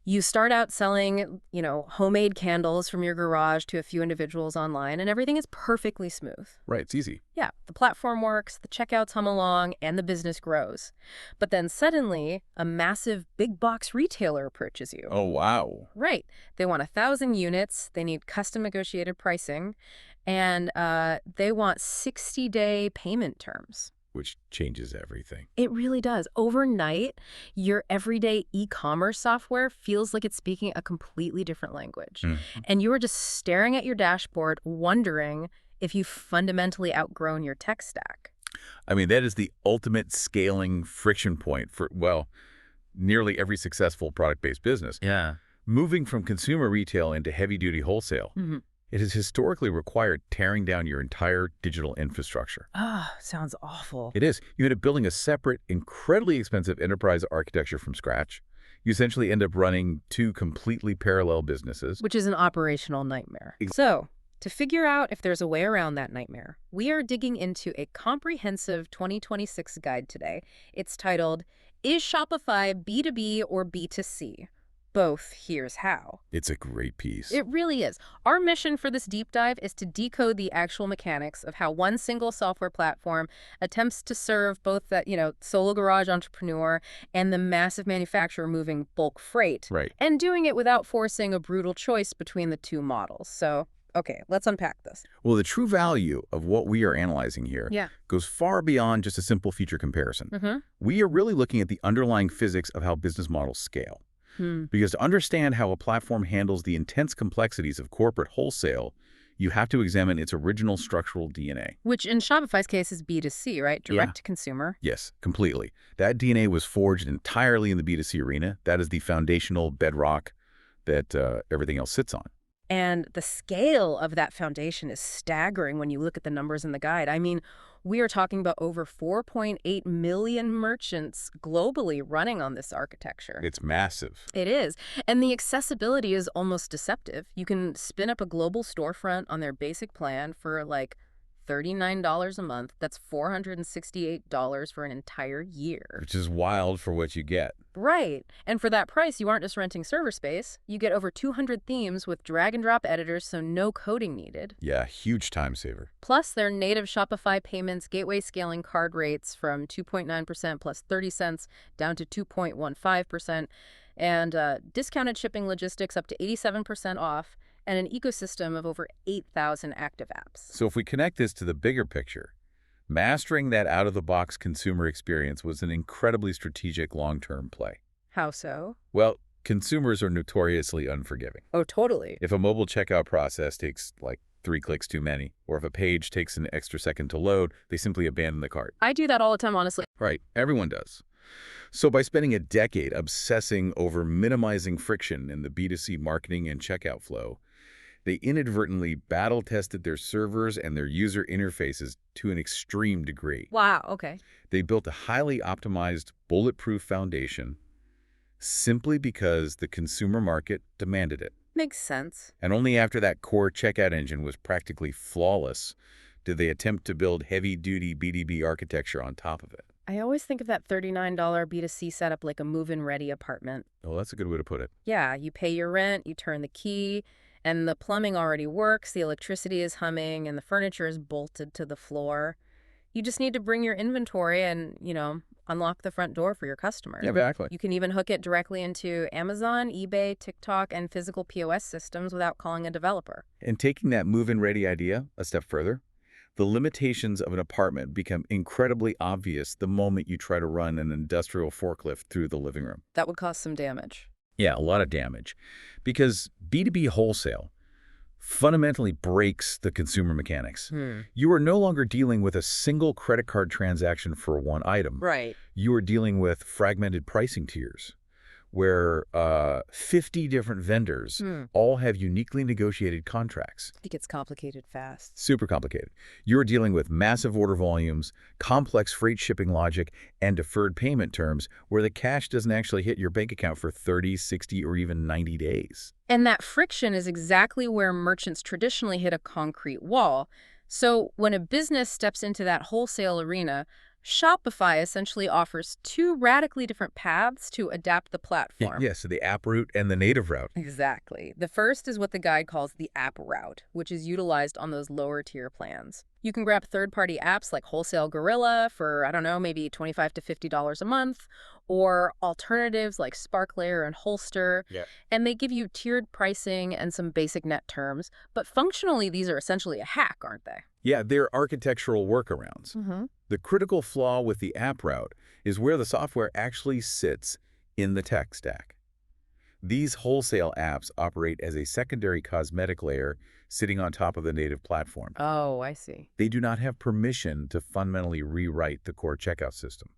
You start out selling, homemade candles from your garage to a few individuals online, and everything is perfectly smooth. Right, it's easy. Yeah, the platform works, the checkouts hum along, and the business grows. But then suddenly, a massive big box retailer approaches you. Oh, wow. Right. They want 1,000 units, they need custom negotiated pricing, and they want 60-day payment terms. Which changes everything. It really does. Overnight, your everyday e-commerce software feels like it's speaking a completely different language. And you are just staring at your dashboard, wondering if you've fundamentally outgrown your tech stack. I mean, that is the ultimate scaling friction point for, well, nearly every successful product-based business. Yeah. Moving from consumer retail into heavy-duty wholesale, it has historically required tearing down your entire digital infrastructure. Sounds awful. It is. You end up building a separate, incredibly expensive enterprise architecture from scratch. You essentially end up running two completely parallel businesses. Which is an operational nightmare. So, to figure out if there's a way around that nightmare, we are digging into a comprehensive 2026 guide today. It's titled, Is Shopify B2B or B2C? Both, here's how. It's a great piece. It really is. Our mission for this deep dive is to decode the actual mechanics of how one single software platform attempts to serve both that, solo garage entrepreneur and the massive manufacturer moving bulk freight. Right. And doing it without forcing a brutal choice between the two models. So, okay, let's unpack this. Well, the true value of what we are analyzing here goes far beyond just a simple feature comparison. We are really looking at the underlying physics of how business models scale. Because to understand how a platform handles the intense complexities of corporate wholesale, you have to examine its original structural DNA. Which in Shopify's case is B2C, right? Direct to consumer. Yes, completely. That DNA was forged entirely in the B2C arena. That is the foundational bedrock that everything else sits on. And the scale of that foundation is staggering when you look at the numbers in the guide. I mean, we are talking about over 4.8 million merchants globally running on this architecture. It's massive. It is. And the accessibility is almost deceptive. You can spin up a global storefront on their basic plan for like $39 a month. That's $468 for an entire year. Which is wild for what you get. Right. And for that price, you aren't just renting server space. You get over 200 themes with drag-and-drop editors, so no coding needed. Yeah, huge time saver. Plus, their native Shopify payments gateway scaling card rates from 2.9% plus 30 cents down to 2.15%, and discounted shipping logistics up to 87% off, and an ecosystem of over 8,000 active apps. So if we connect this to the bigger picture, mastering that out-of-the-box consumer experience was an incredibly strategic long-term play. How so? Well, consumers are notoriously unforgiving. Oh, totally. If a mobile checkout process takes like 3 clicks too many, or if a page takes an extra second to load, they simply abandon the cart. I do that all the time, honestly. Right, everyone does. So by spending a decade obsessing over minimizing friction in the B2C marketing and checkout flow, they inadvertently battle-tested their servers and their user interfaces to an extreme degree. Wow, okay. They built a highly optimized, bulletproof foundation simply because the consumer market demanded it. Makes sense. And only after that core checkout engine was practically flawless did they attempt to build heavy-duty B2B architecture on top of it. I always think of that $39 B2C setup like a move-in ready apartment. Oh, that's a good way to put it. Yeah, you pay your rent, you turn the key, and the plumbing already works, the electricity is humming, and the furniture is bolted to the floor. You just need to bring your inventory and, unlock the front door for your customer. Yeah, exactly. You can even hook it directly into Amazon, eBay, TikTok, and physical POS systems without calling a developer. And taking that move-in-ready idea a step further, the limitations of an apartment become incredibly obvious the moment you try to run an industrial forklift through the living room. That would cause some damage. Yeah, a lot of damage. Because B2B wholesale fundamentally breaks the consumer mechanics. You are no longer dealing with a single credit card transaction for one item. Right. You are dealing with fragmented pricing tiers, where 50 different vendors all have uniquely negotiated contracts. It gets complicated fast. Super complicated. You're dealing with massive order volumes, complex freight shipping logic, and deferred payment terms where the cash doesn't actually hit your bank account for 30, 60, or even 90 days. And that friction is exactly where merchants traditionally hit a concrete wall. So when a business steps into that wholesale arena, Shopify essentially offers two radically different paths to adapt the platform. Yeah, so the app route and the native route. Exactly. The first is what the guide calls the app route, which is utilized on those lower tier plans. You can grab third-party apps like Wholesale Gorilla for, I don't know, maybe $25 to $50 a month, or alternatives like SparkLayer and Holster. Yeah. And they give you tiered pricing and some basic net terms. But functionally, these are essentially a hack, aren't they? Yeah, they're architectural workarounds. Mm-hmm. The critical flaw with the app route is where the software actually sits in the tech stack. These wholesale apps operate as a secondary cosmetic layer sitting on top of the native platform. Oh, I see. They do not have permission to fundamentally rewrite the core checkout system.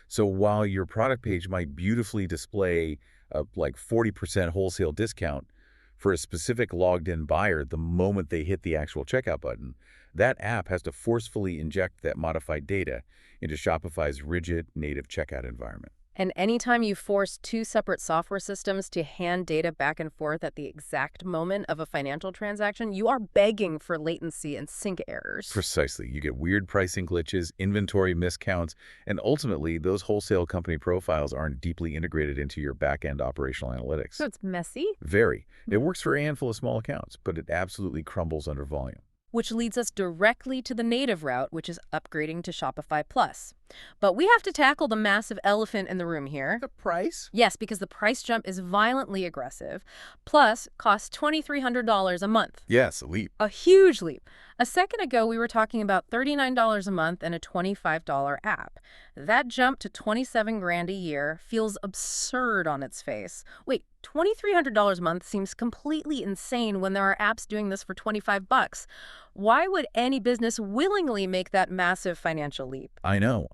So while your product page might beautifully display a like 40% wholesale discount for a specific logged-in buyer the moment they hit the actual checkout button, that app has to forcefully inject that modified data into Shopify's rigid native checkout environment. And anytime you force two separate software systems to hand data back and forth at the exact moment of a financial transaction, you are begging for latency and sync errors. Precisely. You get weird pricing glitches, inventory miscounts, and ultimately, those wholesale company profiles aren't deeply integrated into your back-end operational analytics. So it's messy? Very. It works for a handful of small accounts, but it absolutely crumbles under volume. Which leads us directly to the native route, which is upgrading to Shopify Plus. But we have to tackle the massive elephant in the room here. The price? Yes, because the price jump is violently aggressive. Plus, costs $2,300 a month. Yes, a leap. A huge leap. A second ago, we were talking about $39 a month and a $25 app. That jump to $27,000 a year feels absurd on its face. Wait, $2,300 a month seems completely insane when there are apps doing this for $25. Why would any business willingly make that massive financial leap? I know.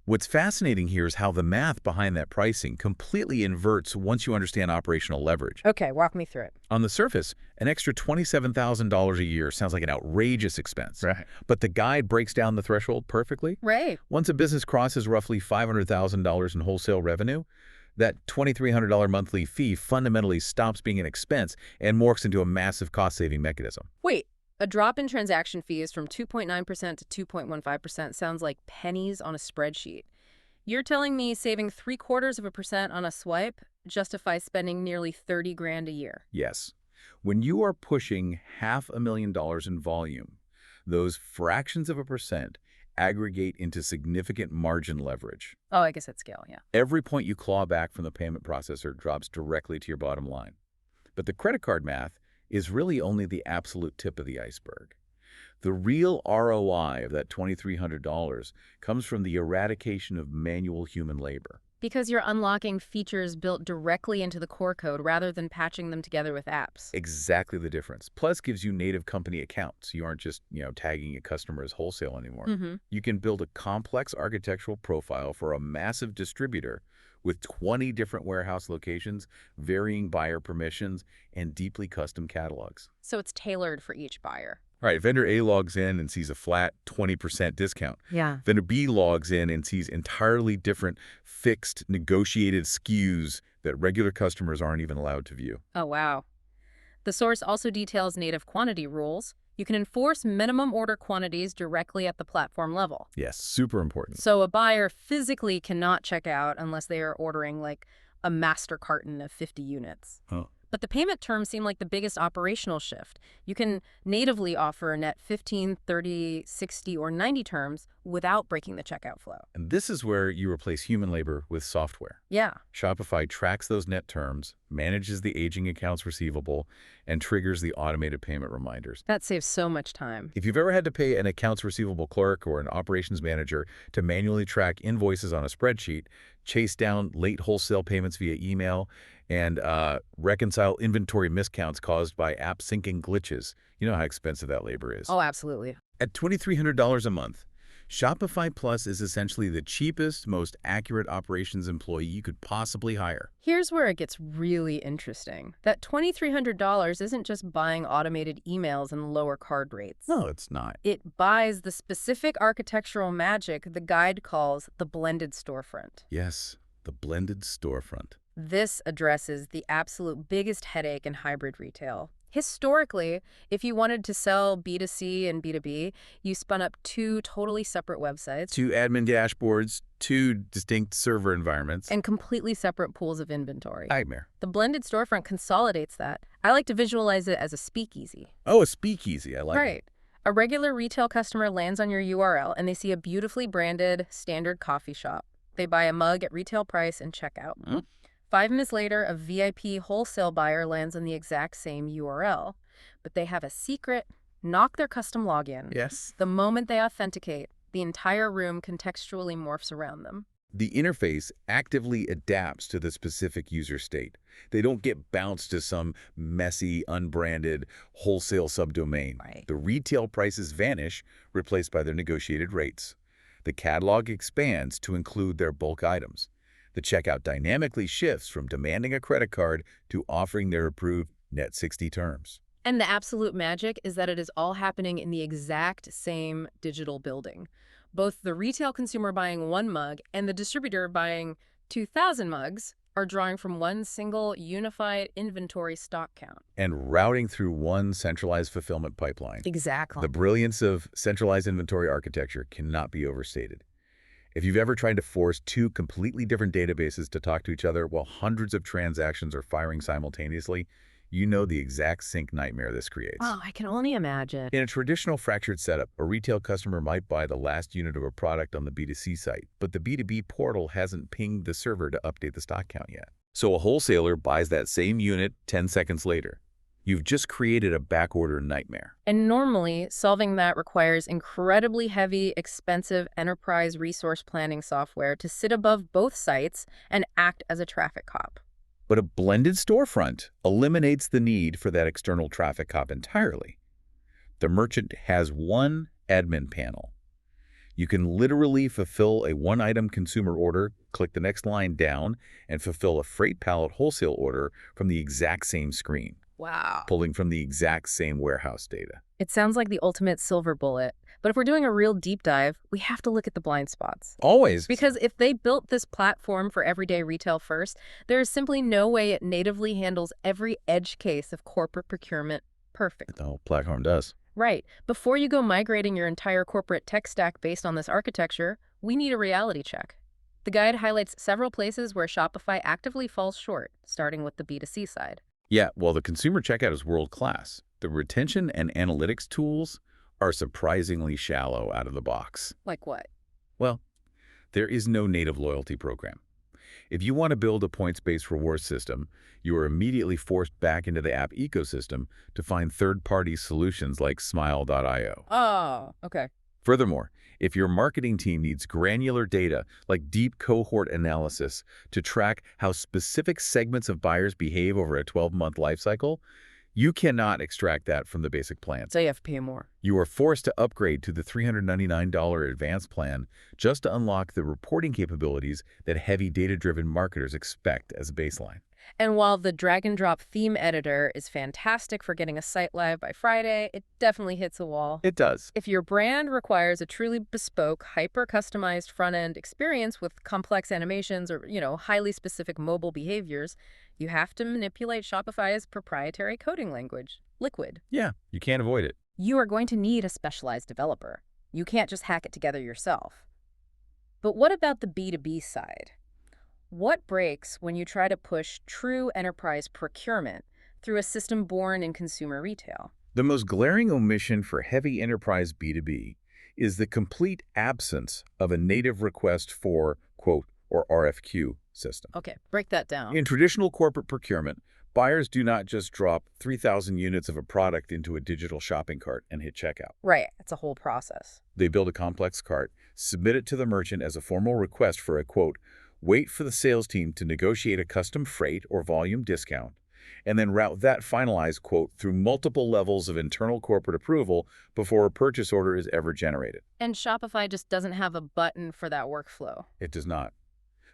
What's fascinating here is how the math behind that pricing completely inverts once you understand operational leverage. Okay, walk me through it. On the surface, an extra $27,000 a year sounds like an outrageous expense. Right. But the guide breaks down the threshold perfectly. Right. Once a business crosses roughly $500,000 in wholesale revenue, that $2,300 monthly fee fundamentally stops being an expense and morphs into a massive cost-saving mechanism. Wait. A drop in transaction fees from 2.9% to 2.15% sounds like pennies on a spreadsheet. You're telling me saving 0.75% on a swipe justifies spending nearly $30,000 a year? Yes. When you are pushing $500,000 in volume, those fractions of a percent aggregate into significant margin leverage. Oh, I guess at scale, yeah. Every point you claw back from the payment processor drops directly to your bottom line. But the credit card math is really only the absolute tip of the iceberg. The real ROI of that $2,300 comes from the eradication of manual human labor. Because you're unlocking features built directly into the core code rather than patching them together with apps. Exactly the difference. Plus gives you native company accounts. You aren't just, tagging a customer as wholesale anymore. You can build a complex architectural profile for a massive distributor with 20 different warehouse locations, varying buyer permissions, and deeply custom catalogs. So it's tailored for each buyer. All right, vendor A logs in and sees a flat 20% discount. Yeah. Vendor B logs in and sees entirely different fixed negotiated SKUs that regular customers aren't even allowed to view. Oh, wow. The source also details native quantity rules. You can enforce minimum order quantities directly at the platform level. Yes, super important. So a buyer physically cannot check out unless they are ordering like a master carton of 50 units. Huh. But the payment terms seem like the biggest operational shift. You can natively offer a net 15, 30, 60, or 90 terms without breaking the checkout flow. And this is where you replace human labor with software. Yeah. Shopify tracks those net terms, manages the aging accounts receivable, and triggers the automated payment reminders. That saves so much time. If you've ever had to pay an accounts receivable clerk or an operations manager to manually track invoices on a spreadsheet, chase down late wholesale payments via email, and reconcile inventory miscounts caused by app syncing glitches, you know how expensive that labor is. Oh, absolutely. At $2,300 a month, Shopify Plus is essentially the cheapest, most accurate operations employee you could possibly hire. Here's where it gets really interesting. That $2,300 isn't just buying automated emails and lower card rates. No, it's not. It buys the specific architectural magic the guide calls the blended storefront. Yes, the blended storefront. This addresses the absolute biggest headache in hybrid retail: Historically, if you wanted to sell B2C and B2B, you spun up two totally separate websites. Two admin dashboards, two distinct server environments. And completely separate pools of inventory. Nightmare. The blended storefront consolidates that. I like to visualize it as a speakeasy. Oh, a speakeasy. I like it. Right. A regular retail customer lands on your URL and they see a beautifully branded standard coffee shop. They buy a mug at retail price and check out. 5 minutes later, a VIP wholesale buyer lands on the exact same URL, but they have a secret, knock their custom login. Yes. The moment they authenticate, the entire room contextually morphs around them. The interface actively adapts to the specific user state. They don't get bounced to some messy, unbranded wholesale subdomain. Right. The retail prices vanish, replaced by their negotiated rates. The catalog expands to include their bulk items. The checkout dynamically shifts from demanding a credit card to offering their approved net 60 terms. And the absolute magic is that it is all happening in the exact same digital building. Both the retail consumer buying one mug and the distributor buying 2,000 mugs are drawing from one single unified inventory stock count. And routing through one centralized fulfillment pipeline. Exactly. The brilliance of centralized inventory architecture cannot be overstated. If you've ever tried to force two completely different databases to talk to each other while hundreds of transactions are firing simultaneously, you know the exact sync nightmare this creates. Oh, I can only imagine. In a traditional fractured setup, a retail customer might buy the last unit of a product on the B2C site, but the B2B portal hasn't pinged the server to update the stock count yet. So a wholesaler buys that same unit 10 seconds later. You've just created a backorder nightmare. And normally, solving that requires incredibly heavy, expensive enterprise resource planning software to sit above both sites and act as a traffic cop. But a blended storefront eliminates the need for that external traffic cop entirely. The merchant has one admin panel. You can literally fulfill a one-item consumer order, click the next line down, and fulfill a freight pallet wholesale order from the exact same screen. Wow. Pulling from the exact same warehouse data. It sounds like the ultimate silver bullet. But if we're doing a real deep dive, we have to look at the blind spots. Always. Because if they built this platform for everyday retail first, there is simply no way it natively handles every edge case of corporate procurement perfectly. The whole platform does. Right. Before you go migrating your entire corporate tech stack based on this architecture, we need a reality check. The guide highlights several places where Shopify actively falls short, starting with the B2C side. Yeah, well, the consumer checkout is world-class. The retention and analytics tools are surprisingly shallow out of the box. Like what? Well, there is no native loyalty program. If you want to build a points-based reward system, you are immediately forced back into the app ecosystem to find third-party solutions like Smile.io. Oh, okay. Furthermore, if your marketing team needs granular data like deep cohort analysis to track how specific segments of buyers behave over a 12-month lifecycle, you cannot extract that from the basic plan. So you have to pay more. You are forced to upgrade to the $399 advanced plan just to unlock the reporting capabilities that heavy data-driven marketers expect as a baseline. And while the drag-and-drop theme editor is fantastic for getting a site live by Friday, it definitely hits a wall. It does. If your brand requires a truly bespoke, hyper-customized front-end experience with complex animations or, highly specific mobile behaviors, you have to manipulate Shopify's proprietary coding language, Liquid. Yeah, you can't avoid it. You are going to need a specialized developer. You can't just hack it together yourself. But what about the B2B side? What breaks when you try to push true enterprise procurement through a system born in consumer retail? The most glaring omission for heavy enterprise B2B is the complete absence of a native request for, quote, or RFQ system. Okay, break that down. In traditional corporate procurement, buyers do not just drop 3,000 units of a product into a digital shopping cart and hit checkout. Right, it's a whole process. They build a complex cart, submit it to the merchant as a formal request for a, quote, wait for the sales team to negotiate a custom freight or volume discount, and then route that finalized quote through multiple levels of internal corporate approval before a purchase order is ever generated. And Shopify just doesn't have a button for that workflow. It does not.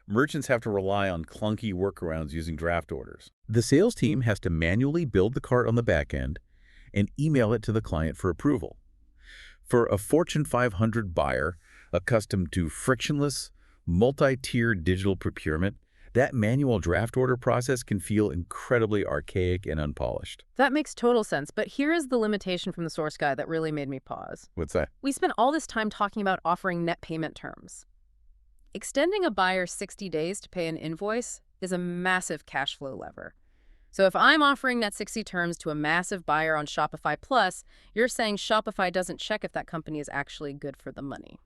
Merchants have to rely on clunky workarounds using draft orders. The sales team has to manually build the cart on the back end and email it to the client for approval. For a Fortune 500 buyer accustomed to frictionless, multi-tier digital procurement, That manual draft order process can feel incredibly archaic and unpolished. That makes total sense, but here is the limitation from the source guide that really made me pause. What's that? We spent all this time talking about offering net payment terms. Extending a buyer 60 days to pay an invoice is a massive cash flow lever. So if I'm offering net 60 terms to a massive buyer on Shopify Plus, you're saying Shopify doesn't check if that company is actually good for the money.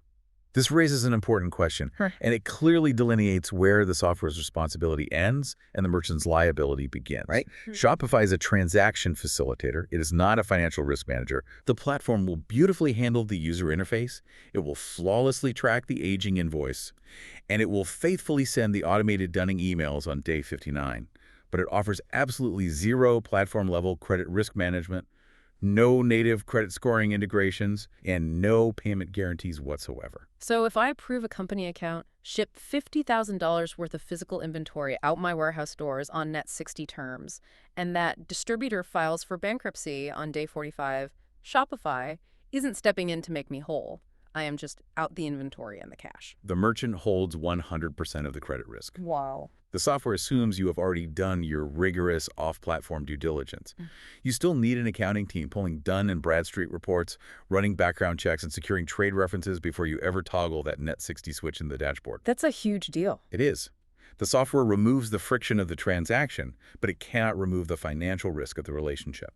This raises an important question, and it clearly delineates where the software's responsibility ends and the merchant's liability begins. Right. Shopify is a transaction facilitator. It is not a financial risk manager. The platform will beautifully handle the user interface. It will flawlessly track the aging invoice, and it will faithfully send the automated dunning emails on day 59. But it offers absolutely zero platform-level credit risk management, no native credit scoring integrations, and no payment guarantees whatsoever. So if I approve a company account, ship $50,000 worth of physical inventory out my warehouse doors on net 60 terms, and that distributor files for bankruptcy on day 45, Shopify isn't stepping in to make me whole. I am just out the inventory and the cash. The merchant holds 100% of the credit risk. Wow. The software assumes you have already done your rigorous off-platform due diligence. You still need an accounting team pulling Dun and Bradstreet reports, running background checks, and securing trade references before you ever toggle that net 60 switch in the dashboard. That's a huge deal. It is. The software removes the friction of the transaction, but it cannot remove the financial risk of the relationship.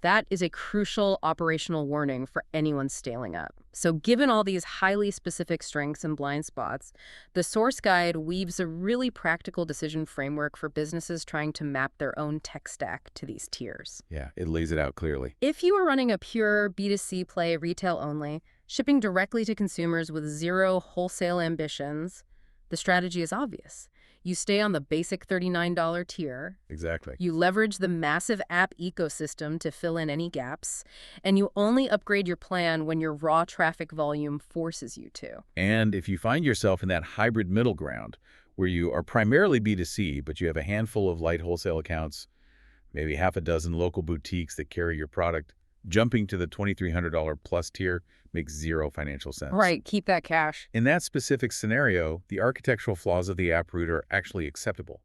That is a crucial operational warning for anyone scaling up. So given all these highly specific strengths and blind spots, the source guide weaves a really practical decision framework for businesses trying to map their own tech stack to these tiers. Yeah, it lays it out clearly. If you are running a pure B2C play, retail only, shipping directly to consumers with zero wholesale ambitions, the strategy is obvious. You stay on the basic $39 tier. Exactly. You leverage the massive app ecosystem to fill in any gaps, and you only upgrade your plan when your raw traffic volume forces you to. And if you find yourself in that hybrid middle ground, where you are primarily B2C, but you have a handful of light wholesale accounts, maybe half a dozen local boutiques that carry your product, jumping to the $2,300 plus tier makes zero financial sense. Right, keep that cash. In that specific scenario, the architectural flaws of the app route are actually acceptable.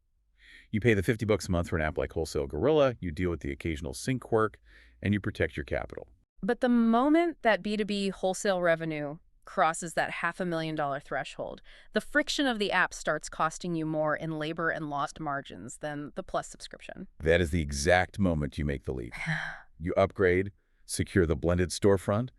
You pay the $50 a month for an app like Wholesale Gorilla, you deal with the occasional sync quirk, and you protect your capital. But the moment that B2B wholesale revenue crosses that $500,000 threshold, the friction of the app starts costing you more in labor and lost margins than the Plus subscription. That is the exact moment you make the leap. You upgrade, secure the blended storefront,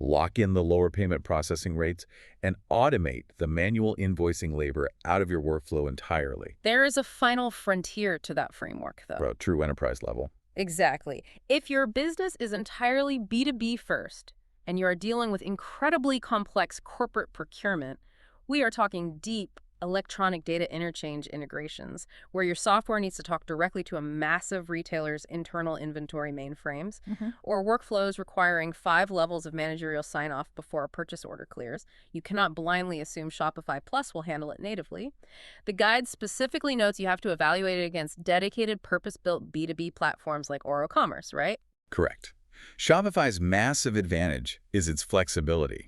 lock in the lower payment processing rates, and automate the manual invoicing labor out of your workflow entirely. There is a final frontier to that framework, though. Bro, true enterprise level. Exactly. If your business is entirely B2B first, and you are dealing with incredibly complex corporate procurement, we are talking deep electronic data interchange integrations, where your software needs to talk directly to a massive retailer's internal inventory mainframes, or workflows requiring 5 levels of managerial sign-off before a purchase order clears. You cannot blindly assume Shopify Plus will handle it natively. The guide specifically notes you have to evaluate it against dedicated purpose-built B2B platforms like OroCommerce, right? Correct. Shopify's massive advantage is its flexibility.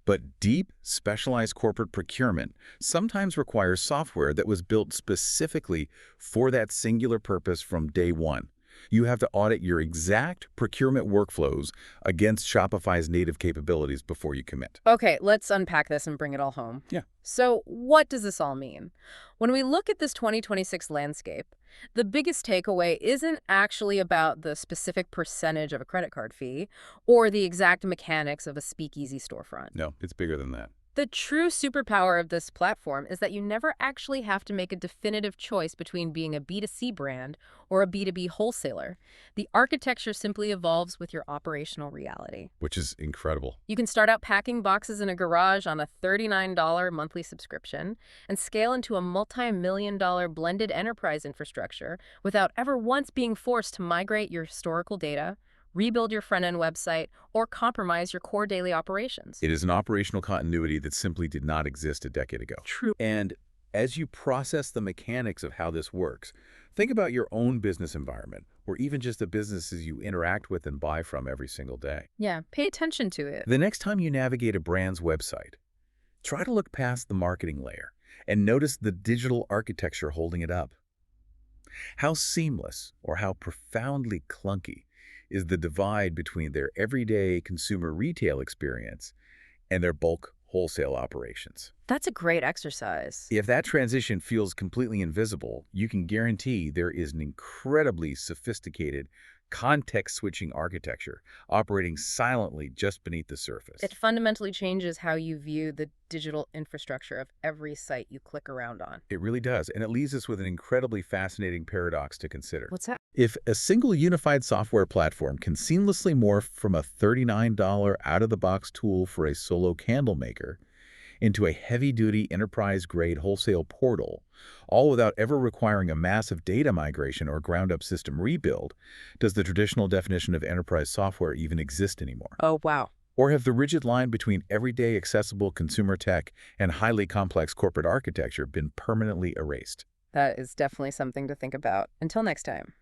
But deep, specialized corporate procurement sometimes requires software that was built specifically for that singular purpose from day one. You have to audit your exact procurement workflows against Shopify's native capabilities before you commit. Okay, let's unpack this and bring it all home. Yeah. So what does this all mean? When we look at this 2026 landscape, the biggest takeaway isn't actually about the specific percentage of a credit card fee or the exact mechanics of a speakeasy storefront. No, it's bigger than that. The true superpower of this platform is that you never actually have to make a definitive choice between being a B2C brand or a B2B wholesaler. The architecture simply evolves with your operational reality. Which is incredible. You can start out packing boxes in a garage on a $39 monthly subscription and scale into a multi-million-dollar blended enterprise infrastructure without ever once being forced to migrate your historical data, rebuild your front-end website, or compromise your core daily operations. It is an operational continuity that simply did not exist a decade ago. True. And as you process the mechanics of how this works, think about your own business environment, or even just the businesses you interact with and buy from every single day. Yeah, pay attention to it. The next time you navigate a brand's website, Try to look past the marketing layer and notice the digital architecture holding it up. How seamless or how profoundly clunky is the divide between their everyday consumer retail experience and their bulk wholesale operations? That's a great exercise. If that transition feels completely invisible, you can guarantee there is an incredibly sophisticated context-switching architecture operating silently just beneath the It surface. fundamentally changes how you view the digital infrastructure of every site you click around on. It really does, and it leaves us with an incredibly fascinating paradox to consider. What's that? If a single unified software platform can seamlessly morph from a $39 out-of-the-box tool for a solo candle maker into a heavy-duty enterprise-grade wholesale portal, all without ever requiring a massive data migration or ground-up system rebuild, does the traditional definition of enterprise software even exist anymore? Oh, wow. Or have the rigid line between everyday accessible consumer tech and highly complex corporate architecture been permanently erased? That is definitely something to think about. Until next time.